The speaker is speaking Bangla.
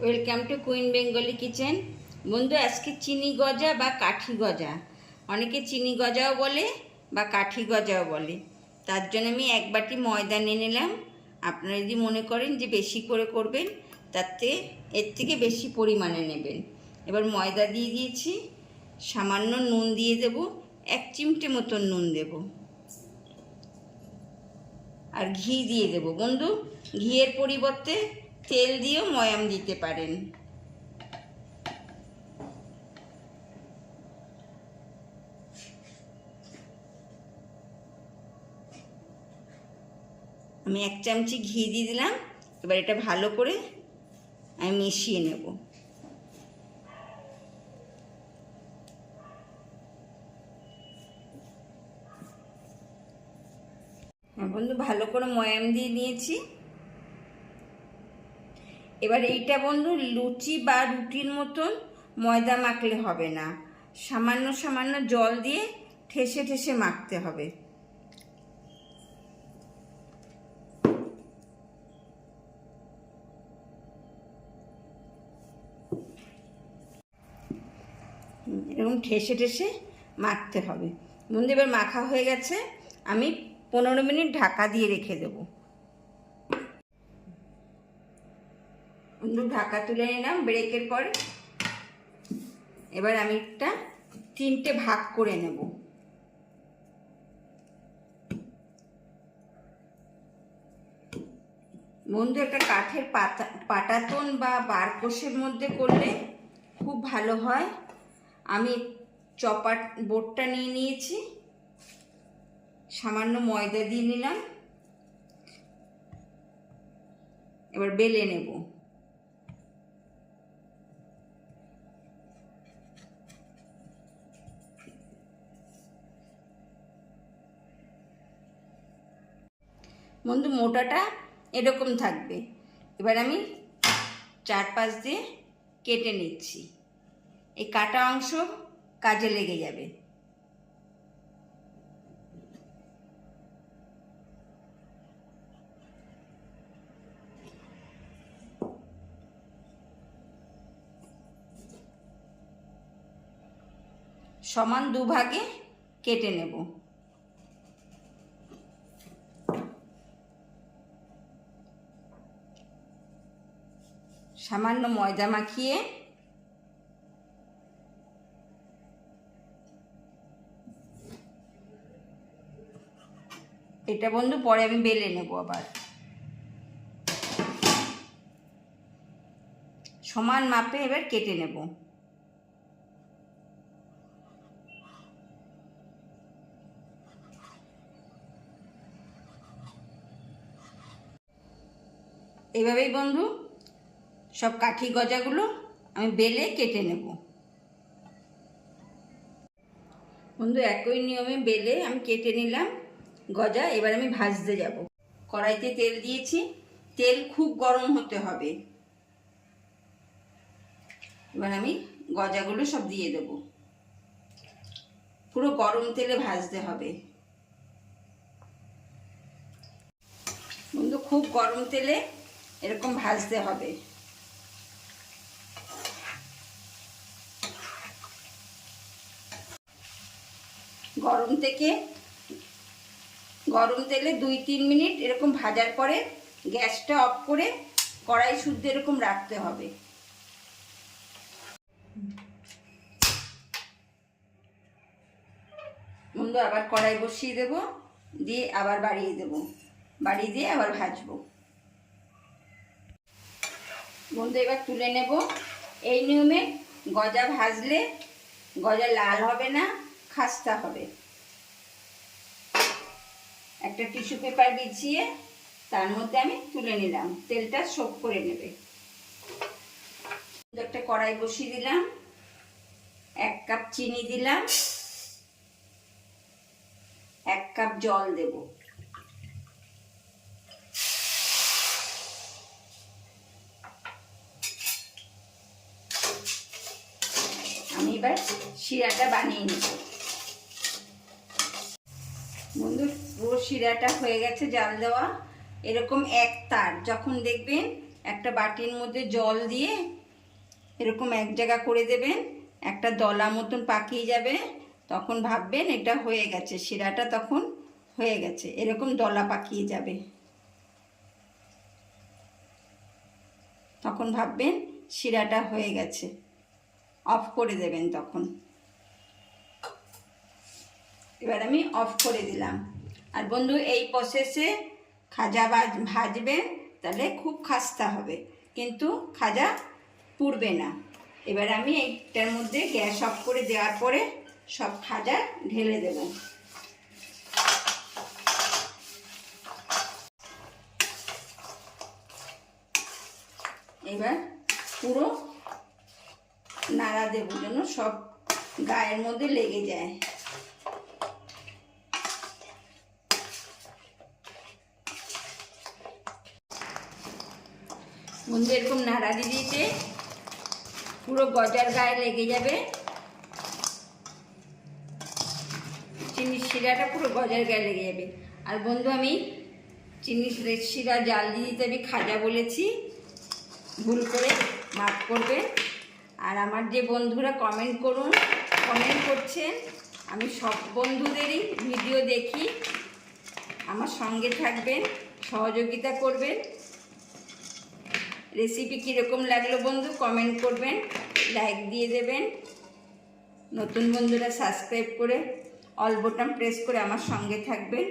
Welcome to queen Bengali kitchen. বন্ধু, আজকে চিনি গজা বা কাঠি গজা, অনেকে চিনি গজাও বলে বা কাঠি গজাও বলে। তার জন্য আমি এক বাটি ময়দা নিয়ে নিলাম। আপনারা যদি মনে করেন যে বেশি করে করবেন, তাতে এর থেকে বেশি পরিমাণে নেবেন। এবার ময়দা দিয়ে দিয়েছি, সামান্য নুন দিয়ে দেব, 1 চিমটে মতন নুন দেব, আর ঘি দিয়ে দেব। বন্ধু, ঘিয়ের পরিবর্তে তেল দিয়েও ময়াম দিতে পারেন। আমি 1 চামচি ঘি দিয়ে দিলাম। এবার এটা ভালো করে আমি মিশিয়ে নেব। বন্ধু, ভালো করে ময়াম দিয়ে নিয়েছি। এবার এইটা বন্ধু লুচি বা রুটির মতন ময়দা মাখলে হবে না, সামান্য সামান্য জল দিয়ে ঠেসে ঠেসে মাখতে হবে। এরকম ঠেসে ঠেসে মাখতে হবে। বন্ধু, এবার মাখা হয়ে গেছে, আমি 15 মিনিট ঢাকা দিয়ে রেখে দেব। বন্ধু, ঢাকা তুলে নিলাম ব্রেকের পর। এবার আমি একটা 3টে ভাগ করে নেব। বন্ধু, একটা কাঠের পাটাতন বা বারকোশের মধ্যে করলে খুব ভালো হয়। আমি চপার বোর্ডটা নিয়ে নিয়েছি, সামান্য ময়দা দিয়ে নিলাম। এবার বেলে নেব। বন্ধু, মোটাটা এরকম থাকবে। এবার আমি 4-5 দিয়ে কেটে নিচ্ছি। এই কাটা অংশ কাজে লেগে যাবে। সমান 2 ভাগে কেটে নেব। সামান্য ময়দা মাখিয়ে এটা বন্ধু পরে আমি বেলে নেব। আবার সমান মাপে এবার কেটে নেব। এইভাবেই বন্ধু সব কাঠি গজাগুলো আমি বেলে কেটে নেব। বন্ধু, একই নিয়মে বেলে আমি কেটে নিলাম গজা। এবার আমি ভাজতে যাব। কড়াইতে তেল দিয়েছি, তেল খুব গরম হতে হবে। এবার আমি গজাগুলো সব দিয়ে দেব। পুরো গরম তেলে ভাজতে হবে। বন্ধু, খুব গরম তেলে এরকম ভাজতে হবে। গরম তেলে 2-3 মিনিট এরকম ভাজার পরে গ্যাসটা অফ করে কড়াই শুদ্ধ এরকম রাখতে হবে। বন্ধু, আবার কড়াই বসিয়ে দেব, দিয়ে আবার বাড়িয়ে দেব, বাড়িয়ে দিয়ে আবার ভাজবো। বন্ধু, এবার তুলে নেব। এই নিয়মে গজা ভাজলে গজা লাল হবে না, খাস্তা হবে। একটা টিস্যু পেপার বিছিয়ে তার মধ্যে আমি তুলে নিলাম, তেলটা সোক করে নেবে। একটা কড়াই বসিয়ে দিলাম, 1 কাপ চিনি দিলাম, 1 কাপ জল দেব। আমি এবার শিরাটা বানিয়ে নেব। বন্ধু, পুরো শিরাটা হয়ে গেছে জাল দেওয়া। এরকম এক তার যখন দেখবেন একটা বাটির মধ্যে জল দিয়ে এরকম এক জায়গা করে দেবেন, একটা দলা মতন পাকিয়ে যাবে, তখন ভাববেন এটা হয়ে গেছে, শিরাটা তখন হয়ে গেছে, এরকম দলা পাকিয়ে যাবে, তখন ভাববেন শিরাটা হয়ে গেছে, অফ করে দেবেন তখন। এবার আমি অফ করে দিলাম। আর বন্ধু এই প্রসেসে খাজা ভাজবেন, তাহলে খুব খাস্তা হবে, কিন্তু খাজা পুড়বে না। এবার আমি এইটার মধ্যে গ্যাস অফ করে দেওয়ার পরে সব খাজা ঢেলে দেব। এবার পুরো নাড়া দেবো যেন সব গায়ের মধ্যে লেগে যায়। বন্ধু এরকম নাড়া দিতে পুরো গজার গায়ে লেগে যাবে, চিনির শিরাটা পুরো গজার গায়ে লেগে যাবে। আর বন্ধু আমি চিনির শিরা জাল দিতে আমি খাজা বলেছি, ভুল করে মাফ করবেন। আর আমার যে বন্ধুরা কমেন্ট করছেন, আমি সব বন্ধুদেরই ভিডিও দেখি, আমার সঙ্গে থাকবেন, সহযোগিতা করবেন। রেসিপি কীরকম লাগলো বন্ধু কমেন্ট করবেন, লাইক দিয়ে দেবেন। নতুন বন্ধুরা সাবস্ক্রাইব করে অল বাটন প্রেস করে আমার সঙ্গে থাকবেন।